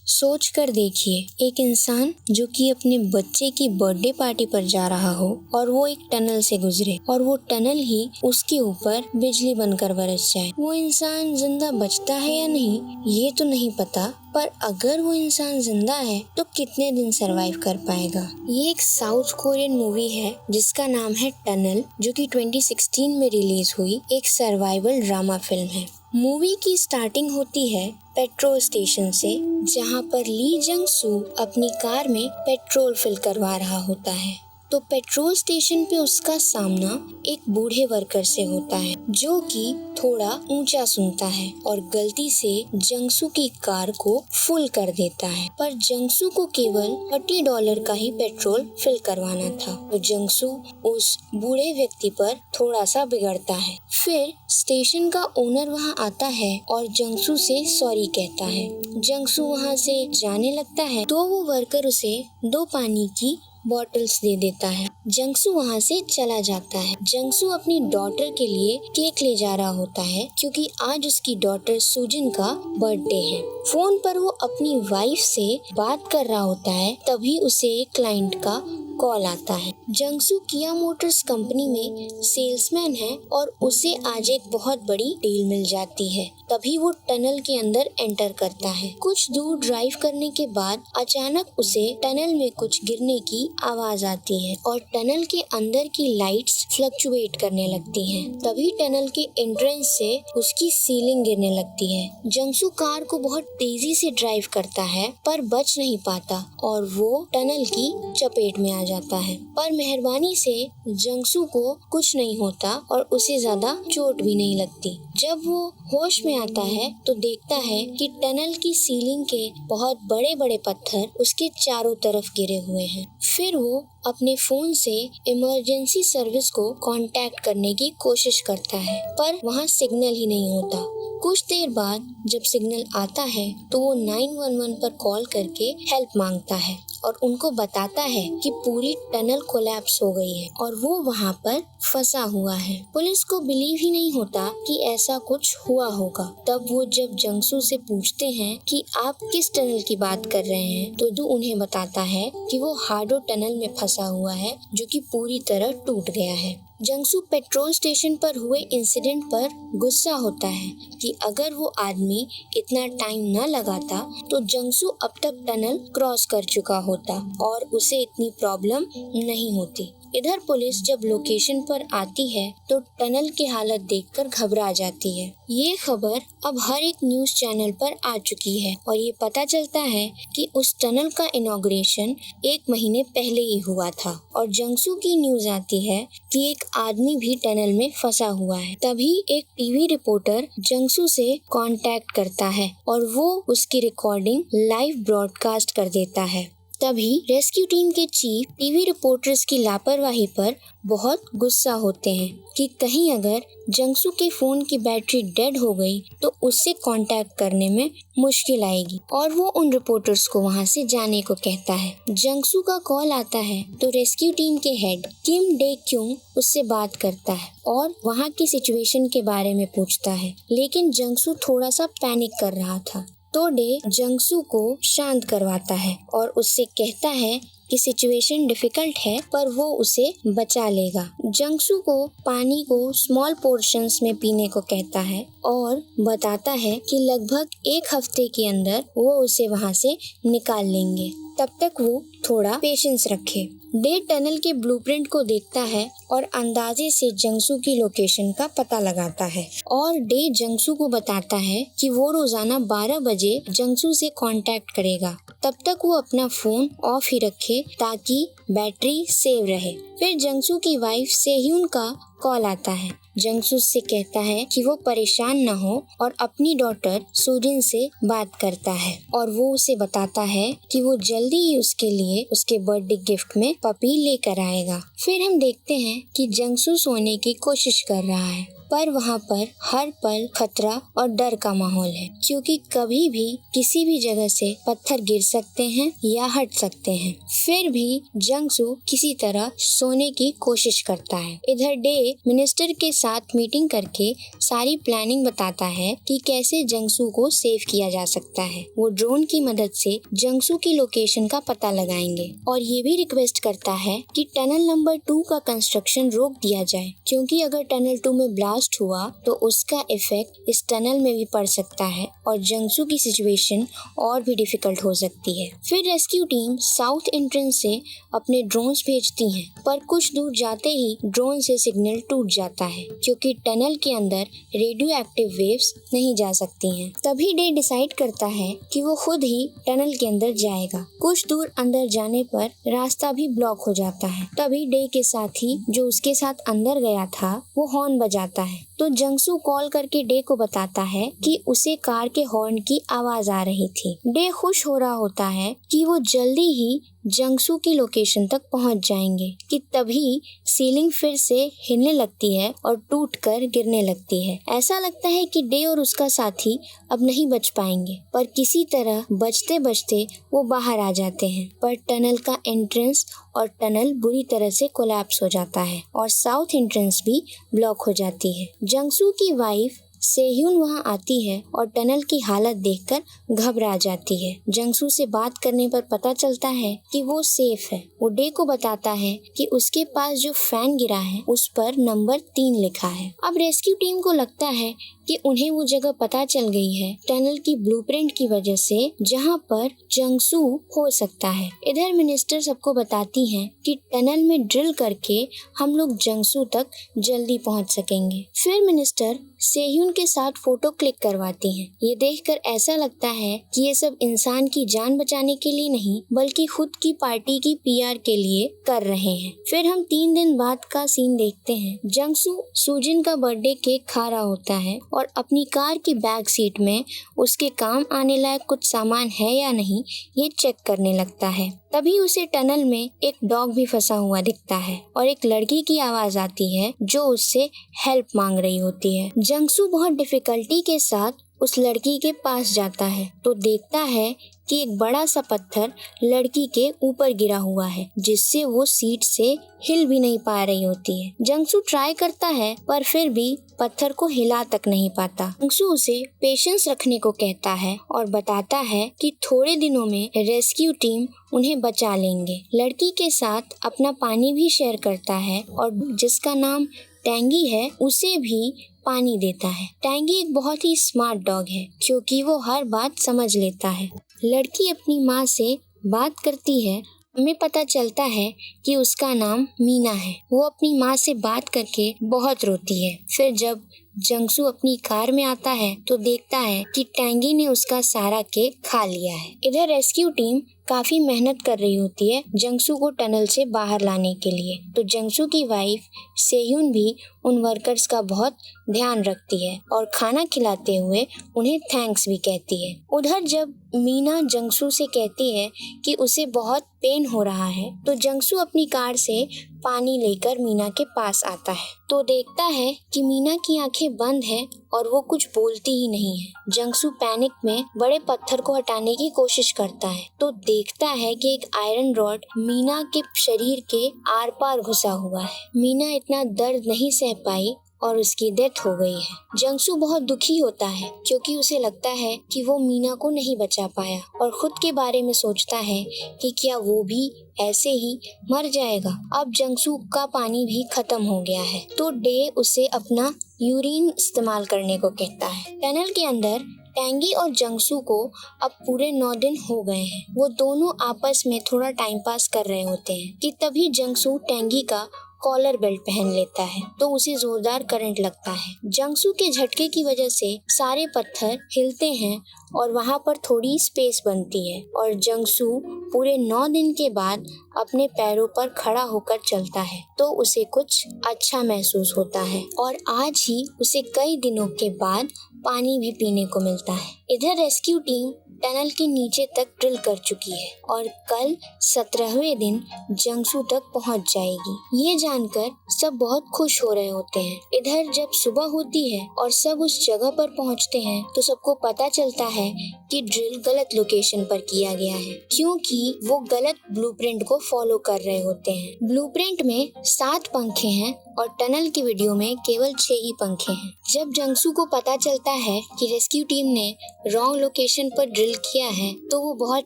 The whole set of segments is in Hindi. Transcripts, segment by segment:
सोच कर देखिए, एक इंसान जो कि अपने बच्चे की बर्थडे पार्टी पर जा रहा हो और वो एक टनल से गुजरे और वो टनल ही उसके ऊपर बिजली बनकर बरस जाए। वो इंसान जिंदा बचता है या नहीं ये तो नहीं पता, पर अगर वो इंसान जिंदा है तो कितने दिन सरवाइव कर पाएगा। ये एक साउथ कोरियन मूवी है जिसका नाम है टनल, जो कि 2016 में रिलीज हुई एक सर्वाइवल ड्रामा फिल्म है। मूवी की स्टार्टिंग होती है पेट्रोल स्टेशन से, जहां पर ली जंग सू अपनी कार में पेट्रोल फिल करवा रहा होता है। तो पेट्रोल स्टेशन पे उसका सामना एक बूढ़े वर्कर से होता है जो कि थोड़ा ऊंचा सुनता है और गलती से जंगसू की कार को फुल कर देता है। पर जंगसू को केवल $30 का ही पेट्रोल फिल करवाना था। तो जंगसू उस बूढ़े व्यक्ति पर थोड़ा सा बिगड़ता है। फिर स्टेशन का ओनर वहां आता है और जंगसू से सॉरी कहता है। जंगसू वहां से जाने लगता है तो वो वर्कर उसे 2 पानी की बॉटल्स दे देता है। जंगसू वहाँ से चला जाता है। जंगसू अपनी डॉटर के लिए केक ले जा रहा होता है क्योंकि आज उसकी डॉटर सुजिन का बर्थडे है। फोन पर वो अपनी वाइफ से बात कर रहा होता है, तभी उसे एक क्लाइंट का कॉल आता है। जंगसू किया मोटर्स कंपनी में सेल्समैन है और उसे आज एक बहुत बड़ी डील मिल जाती है। तभी वो टनल के अंदर एंटर करता है। कुछ दूर ड्राइव करने के बाद अचानक उसे टनल में कुछ गिरने की आवाज आती है और टनल के अंदर की लाइट्स फ्लक्चुएट करने लगती हैं। तभी टनल के एंट्रेंस से उसकी सीलिंग गिरने लगती है। जंगसू कार को बहुत तेजी से ड्राइव करता है पर बच नहीं पाता और वो टनल की चपेट में आ जाता है। पर मेहरबानी से जंगसू को कुछ नहीं होता और उसे ज्यादा चोट भी नहीं लगती। जब वो होश में आता है तो देखता है कि टनल की सीलिंग के बहुत बड़े बड़े पत्थर उसके चारों तरफ गिरे हुए हैं। फिर वो अपने फोन से इमरजेंसी सर्विस को कांटेक्ट करने की कोशिश करता है पर वहाँ सिग्नल ही नहीं होता। कुछ देर बाद जब सिग्नल आता है तो वो 911 पर कॉल करके हेल्प मांगता है और उनको बताता है कि पूरी टनल कोलैप्स हो गई है और वो वहाँ पर फंसा हुआ है। पुलिस को बिलीव ही नहीं होता कि ऐसा कुछ हुआ होगा। तब वो जब जंगसू से पूछते हैं कि आप किस टनल की बात कर रहे हैं तो वो उन्हें बताता है कि वो हार्डो टनल में फंसा हुआ है जो कि पूरी तरह टूट गया है। जंगसू पेट्रोल स्टेशन पर हुए इंसिडेंट पर गुस्सा होता है कि अगर वो आदमी इतना टाइम न लगाता तो जंगसू अब तक टनल क्रॉस कर चुका होता और उसे इतनी प्रॉब्लम नहीं होती। इधर पुलिस जब लोकेशन पर आती है तो टनल की हालत देखकर घबरा जाती है। ये खबर अब हर एक न्यूज़ चैनल पर आ चुकी है और ये पता चलता है कि उस टनल का इनॉग्रेशन 1 महीने पहले ही हुआ था। और जंगसू की न्यूज़ आती है कि एक आदमी भी टनल में फंसा हुआ है। तभी एक टीवी रिपोर्टर जंगसू से कांटेक्ट करता है और वो उसकी रिकॉर्डिंग लाइव ब्रॉडकास्ट कर देता है। तभी रेस्क्यू टीम के चीफ टीवी रिपोर्टर्स की लापरवाही पर बहुत गुस्सा होते हैं कि कहीं अगर जंगसू के फोन की बैटरी डेड हो गई तो उससे कांटेक्ट करने में मुश्किल आएगी और वो उन रिपोर्टर्स को वहां से जाने को कहता है। जंगसू का कॉल आता है तो रेस्क्यू टीम के हेड किम डे क्योंग उससे बात करता है और वहां की सिचुएशन के बारे में पूछता है, लेकिन जंगसू थोड़ा सा पैनिक कर रहा था। तो डे जंगसू को शांत करवाता है और उससे कहता है कि सिचुएशन डिफिकल्ट है पर वो उसे बचा लेगा। जंगसू को पानी को स्मॉल पोर्शंस में पीने को कहता है और बताता है कि लगभग 1 हफ्ते के अंदर वो उसे वहाँ से निकाल लेंगे, तब तक वो थोड़ा पेशेंस रखे। डे टनल के ब्लूप्रिंट को देखता है और अंदाजे से जंगसू की लोकेशन का पता लगाता है और डे जंगसू को बताता है कि वो रोजाना 12 बजे जंगसू से कांटेक्ट करेगा। तब तक वो अपना फोन ऑफ ही रखे ताकि बैटरी सेव रहे। फिर जंगसू की वाइफ सेह्यून का कॉल आता है। जंगसू से कहता है कि वो परेशान न हो और अपनी डॉटर सुजिन से बात करता है और वो उसे बताता है कि वो जल्दी ही उसके लिए उसके बर्थडे गिफ्ट में पपी लेकर आएगा। फिर हम देखते हैं कि जंगसू सोने की कोशिश कर रहा है पर वहाँ पर हर पल खतरा और डर का माहौल है, क्योंकि कभी भी किसी भी जगह से पत्थर गिर सकते हैं या हट सकते हैं। फिर भी जंगसू किसी तरह सोने की कोशिश करता है। इधर डे मिनिस्टर के साथ मीटिंग करके सारी प्लानिंग बताता है कि कैसे जंगसू को सेव किया जा सकता है। वो ड्रोन की मदद से जंगसू की लोकेशन का पता लगाएंगे और ये भी रिक्वेस्ट करता है कि टनल नंबर 2 का कंस्ट्रक्शन रोक दिया जाए, क्योंकि अगर टनल 2 में ब्लास्ट हुआ तो उसका इफेक्ट इस टनल में भी पड़ सकता है और जंगसू की सिचुएशन और भी डिफिकल्ट हो सकती है। फिर रेस्क्यू टीम साउथ एंट्रेंस से अपने ड्रोन्स भेजती हैं, पर कुछ दूर जाते ही ड्रोन से सिग्नल टूट जाता है, क्योंकि टनल के अंदर रेडियो एक्टिव वेव्स नहीं जा सकती हैं। तभी डे डिसाइड करता है कि वो खुद ही टनल के अंदर जाएगा। कुछ दूर अंदर जाने पर रास्ता भी ब्लॉक हो जाता है। तभी डे के साथी जो उसके साथ अंदर गया था वो हॉर्न बजाता है, तो जंगसू कॉल करके डे को बताता है कि उसे कार के हॉर्न की आवाज आ रही थी। डे खुश हो रहा होता है कि वो जल्दी ही जंगसू की लोकेशन तक पहुंच जाएंगे कि तभी सीलिंग फिर से हिलने लगती है और टूटकर गिरने लगती है। ऐसा लगता है कि डे और उसका साथी अब नहीं बच पाएंगे, पर किसी तरह बचते बचते वो बाहर आ जाते हैं। पर टनल का एंट्रेंस और टनल बुरी तरह से कोलैप्स हो जाता है और साउथ एंट्रेंस भी ब्लॉक हो जाती है। जंगसू की वाइफ सेह्यून वहां आती है और टनल की हालत देखकर घबरा जाती है। जंगसू से बात करने पर पता चलता है कि वो सेफ है। वो डे को बताता है कि उसके पास जो फैन गिरा है उस पर नंबर 3 लिखा है। अब रेस्क्यू टीम को लगता है कि उन्हें वो जगह पता चल गई है टनल की ब्लूप्रिंट की वजह से, जहां पर जंगसू हो सकता है। इधर मिनिस्टर सबको बताती हैं कि टनल में ड्रिल करके हम लोग जंगसू तक जल्दी पहुंच सकेंगे। फिर मिनिस्टर सेह्यून के साथ फोटो क्लिक करवाती हैं। ये देखकर ऐसा लगता है कि ये सब इंसान की जान बचाने के लिए नहीं, बल्कि खुद की पार्टी की पीआर के लिए कर रहे हैं। फिर हम 3 दिन बाद का सीन देखते हैं। जंगसू सुजिन का बर्थडे केक खा रहा होता है और अपनी कार की बैक सीट में उसके काम आने लायक कुछ सामान है या नहीं ये चेक करने लगता है। तभी उसे टनल में एक डॉग भी फंसा हुआ दिखता है और एक लड़की की आवाज आती है जो उससे हेल्प मांग रही होती है। जंगसू बहुत डिफिकल्टी के साथ उस लड़की के पास जाता है तो देखता है कि एक बड़ा सा पत्थर लड़की के ऊपर गिरा हुआ है, जिससे वो सीट से हिल भी नहीं पा रही होती है। जंगसू ट्राई करता है पर फिर भी पत्थर को हिला तक नहीं पाता। जंगसू उसे पेशेंस रखने को कहता है और बताता है कि थोड़े दिनों में रेस्क्यू टीम उन्हें बचा लेंगे। लड़की के साथ अपना पानी भी शेयर करता है और जिसका नाम टैंगी है उसे भी पानी देता है। टैंगी एक बहुत ही स्मार्ट डॉग है, क्योंकि वो हर बात समझ लेता है। लड़की अपनी माँ से बात करती है। हमें पता चलता है कि उसका नाम मीना है। वो अपनी माँ से बात करके बहुत रोती है। फिर जब जंगसू अपनी कार में आता है तो देखता है कि टैंगी ने उसका सारा केक खा लिया है। इधर रेस्क्यू टीम काफी मेहनत कर रही होती है जंगसू को टनल से बाहर लाने के लिए, तो जंगसू की वाइफ सेह्यून भी उन वर्कर्स का बहुत ध्यान रखती है और खाना खिलाते हुए उन्हें थैंक्स भी कहती है। उधर जब मीना जंगसू से कहती है कि उसे बहुत पेन हो रहा है तो जंगसू अपनी कार से पानी लेकर मीना के पास आता है तो देखता है कि मीना की आंखें बंद है और वो कुछ बोलती ही नहीं है। जंगसू पैनिक में बड़े पत्थर को हटाने की कोशिश करता है तो देखता है कि एक आयरन रॉड मीना के शरीर के आर पार घुसा हुआ है। मीना इतना दर्द नहीं सह पाई और उसकी डेथ हो गई है। जंगसू बहुत दुखी होता है क्योंकि उसे लगता है कि वो मीना को नहीं बचा पाया और खुद के बारे में सोचता है कि क्या वो भी ऐसे ही मर जाएगा। अब जंगसू का पानी भी खत्म हो गया है तो डे उसे अपना यूरिन इस्तेमाल करने को कहता है। टनल के अंदर टैंगी और जंगसू को अब पूरे 9 दिन हो गए हैं। वो दोनों आपस में थोड़ा टाइम पास कर रहे होते हैं कि तभी जंगसू टैंगी का कॉलर बेल्ट पहन लेता है तो उसे जोरदार करंट लगता है। जंगसू के झटके की वजह से सारे पत्थर हिलते हैं और वहाँ पर थोड़ी स्पेस बनती है और जंगसू पूरे 9 दिन के बाद अपने पैरों पर खड़ा होकर चलता है तो उसे कुछ अच्छा महसूस होता है और आज ही उसे कई दिनों के बाद पानी भी पीने को मिलता है। इधर रेस्क्यू टीम टनल के नीचे तक ड्रिल कर चुकी है और कल 17वें दिन जंगसू तक पहुंच जाएगी। ये जानकर सब बहुत खुश हो रहे होते हैं। इधर जब सुबह होती है और सब उस जगह पर पहुंचते हैं तो सबको पता चलता है कि ड्रिल गलत लोकेशन पर किया गया है, क्योंकि वो गलत ब्लूप्रिंट को फॉलो कर रहे होते हैं। ब्लूप्रिंट में 7 पंखे हैं और टनल की वीडियो में केवल 6 ही पंखे हैं। जब जंगसू को पता चलता है कि रेस्क्यू टीम ने रॉन्ग लोकेशन पर ड्रिल किया है तो वो बहुत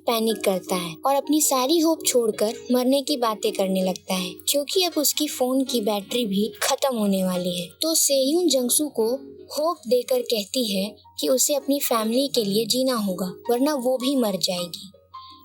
पैनिक करता है और अपनी सारी होप छोड़कर मरने की बातें करने लगता है, क्योंकि अब उसकी फोन की बैटरी भी खत्म होने वाली है। तो सेयून जंगसू को होप देकर कहती है कि उसे अपनी फैमिली के लिए जीना होगा, वरना वो भी मर जाएगी।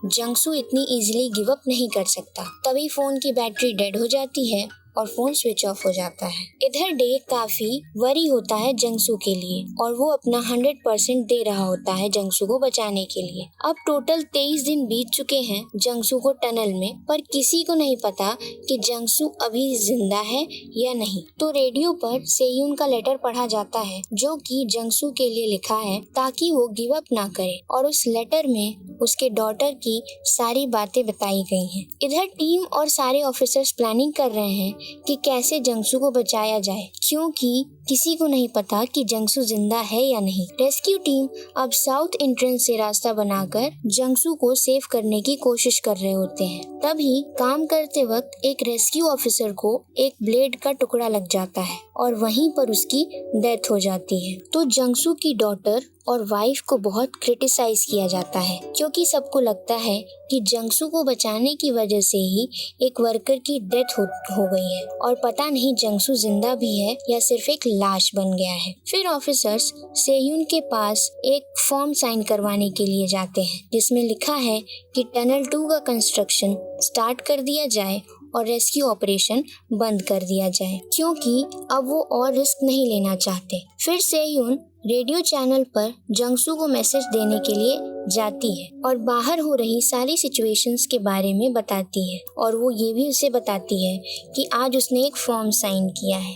जंगसू इतनी इजीली गिव अप नहीं कर सकता। तभी फोन की बैटरी डेड हो जाती है और फोन स्विच ऑफ हो जाता है। इधर डे काफी वरी होता है जंगसू के लिए और वो अपना 100% दे रहा होता है जंगसू को बचाने के लिए। अब टोटल 23 दिन बीत चुके हैं जंगसू को टनल में, पर किसी को नहीं पता कि जंगसू अभी जिंदा है या नहीं। तो रेडियो पर सेयून का लेटर पढ़ा जाता है जो कि जंगसू के लिए लिखा है ताकि वो गिव अप ना करे, और उस लेटर में उसके डॉटर की सारी बातें बताई गई हैं। इधर टीम और सारे ऑफिसर्स प्लानिंग कर रहे हैं कि कैसे जंगसू को बचाया जाए, क्योंकि किसी को नहीं पता कि जंगसू जिंदा है या नहीं। रेस्क्यू टीम अब साउथ एंट्रेंस से रास्ता बनाकर जंगसू को सेव करने की कोशिश कर रहे होते हैं। तभी काम करते वक्त एक रेस्क्यू ऑफिसर को एक ब्लेड का टुकड़ा लग जाता है और वहीं पर उसकी डेथ हो जाती है। तो जंगसू की डॉटर और वाइफ को बहुत क्रिटिसाइज किया जाता है, क्योंकि सबको लगता है कि जंगसू को बचाने की वजह से ही एक वर्कर की डेथ हो गई है और पता नहीं जंगसू जिंदा भी है या सिर्फ एक लाश बन गया है। फिर ऑफिसर्स सेयून के पास एक फॉर्म साइन करवाने के लिए जाते हैं जिसमें लिखा है कि टनल 2 का कंस्ट्रक्शन स्टार्ट कर दिया जाए और रेस्क्यू ऑपरेशन बंद कर दिया जाए, क्योंकि अब वो और रिस्क नहीं लेना चाहते। फिर सेयून रेडियो चैनल पर जंगसू को मैसेज देने के लिए जाती है और बाहर हो रही सारी सिचुएशंस के बारे में बताती है, और वो ये भी उसे बताती है कि आज उसने एक फॉर्म साइन किया है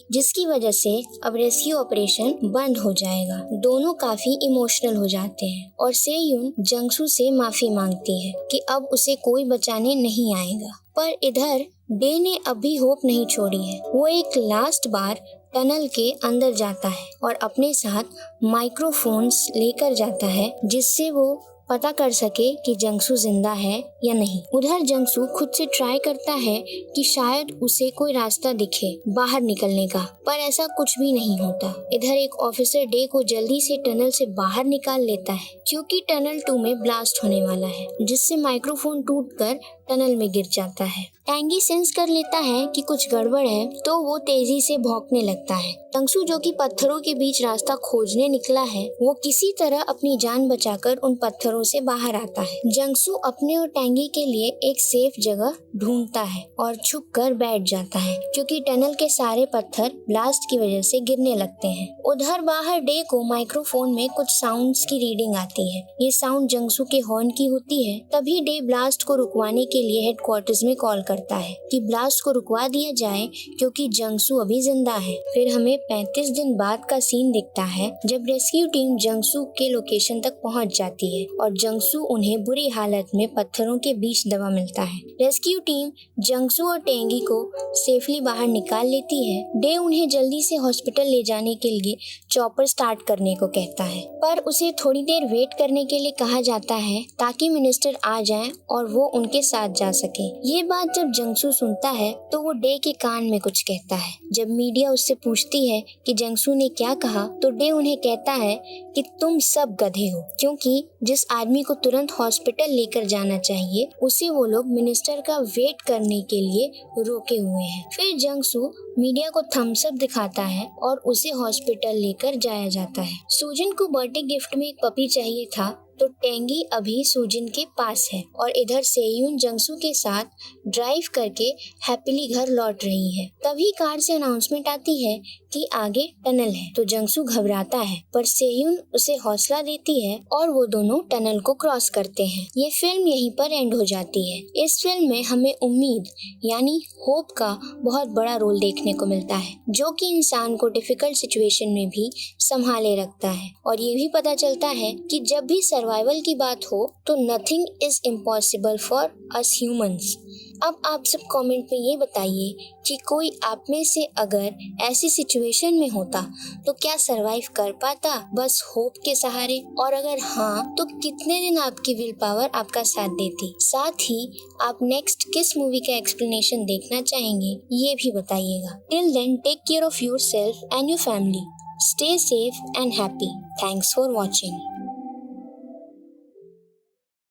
जिसकी वजह से अब रेस्क्यू ऑपरेशन बंद हो जाएगा। दोनों काफी इमोशनल हो जाते हैं और सेयून जंगसू से माफी मांगती है कि अब उसे कोई बचाने नहीं आएगा। पर इधर डे ने अभी होप नहीं छोड़ी है। वो एक लास्ट बार टनल के अंदर जाता है और अपने साथ माइक्रोफोन्स लेकर जाता है जिससे वो पता कर सके कि जंगसू जिंदा है या नहीं। उधर जंगसू खुद से ट्राई करता है कि शायद उसे कोई रास्ता दिखे बाहर निकलने का, पर ऐसा कुछ भी नहीं होता। इधर एक ऑफिसर डे को जल्दी से टनल से बाहर निकाल लेता है, क्योंकि टनल 2 में ब्लास्ट होने वाला है, जिससे माइक्रोफोन टूटकर टनल में गिर जाता है। टैंगी सेंस कर लेता है कि कुछ गड़बड़ है तो वो तेजी से भौंकने लगता है। जंगसू जो कि पत्थरों के बीच रास्ता खोजने निकला है, वो किसी तरह अपनी जान बचाकर उन पत्थरों से बाहर आता है। जंगसू अपने और टैंगी के लिए एक सेफ जगह ढूंढता है और छुप कर बैठ जाता है, क्योंकि टनल के सारे पत्थर ब्लास्ट की वजह से गिरने लगते हैं। उधर बाहर डे को माइक्रोफोन में कुछ साउंड्स की रीडिंग आती है। ये साउंड जंगसू के हॉर्न की होती है। तभी डे ब्लास्ट को रुकवाने के लिए हेडक्वार्टर्स में कॉल करता है कि ब्लास्ट को रुकवा दिया जाए, क्योंकि जंगसू अभी जिंदा है। फिर हमें 35 दिन बाद का सीन दिखता है जब रेस्क्यू टीम जंगसू के लोकेशन तक पहुंच जाती है और जंगसू उन्हें बुरी हालत में पत्थरों के बीच दबा मिलता है। रेस्क्यू टीम जंगसू और टेंगी को सेफली बाहर निकाल लेती है। डे उन्हें जल्दी से हॉस्पिटल ले जाने के लिए चॉपर स्टार्ट करने को कहता है, पर उसे थोड़ी देर वेट करने के लिए कहा जाता है ताकि मिनिस्टर आ जाएं और वो उनके साथ जा सके। ये बात जब जंगसू सुनता है तो वो डे के कान में कुछ कहता है। जब मीडिया उससे पूछती है कि जंगसू ने क्या कहा, तो डे उन्हें कहता है कि तुम सब गधे हो, क्योंकि जिस आदमी को तुरंत हॉस्पिटल लेकर जाना चाहिए उसे वो लोग मिनिस्टर का वेट करने के लिए रोके हुए हैं। फिर जंगसू मीडिया को थम्स अप दिखाता है और उसे हॉस्पिटल लेकर जाया जाता है। सूजिन को बर्थडे गिफ्ट में एक पपी चाहिए था, तो टेंगी अभी सूजिन के पास है और इधर सेयून जंगसू के साथ ड्राइव करके हैप्पीली घर लौट रही है। तभी कार से अनाउंसमेंट आती है कि आगे टनल है। तो जंगसू घबराता है, पर सेयुन उसे हौसला देती है और वो दोनों टनल को क्रॉस करते हैं। ये फिल्म यहीं पर एंड हो जाती है। इस फिल्म में हमें उम्मीद यानी होप का बहुत बड़ा रोल देखने को मिलता है, जो कि इंसान को डिफिकल्ट सिचुएशन में भी संभाले रखता है। और ये भी पता चलता है कि जब भी सर्वाइवल की बात हो तो nothing is impossible for us humans. अब आप सब कमेंट में ये बताइए कि कोई आप में से अगर ऐसी सिचुएशन में होता तो क्या सरवाइव कर पाता बस होप के सहारे, और अगर हाँ तो कितने दिन आपकी विल पावर आपका साथ देती। साथ ही आप नेक्स्ट किस मूवी का एक्सप्लेनेशन देखना चाहेंगे ये भी बताइएगा। Till then take care of yourself and your family. Stay safe and happy. Thanks for watching.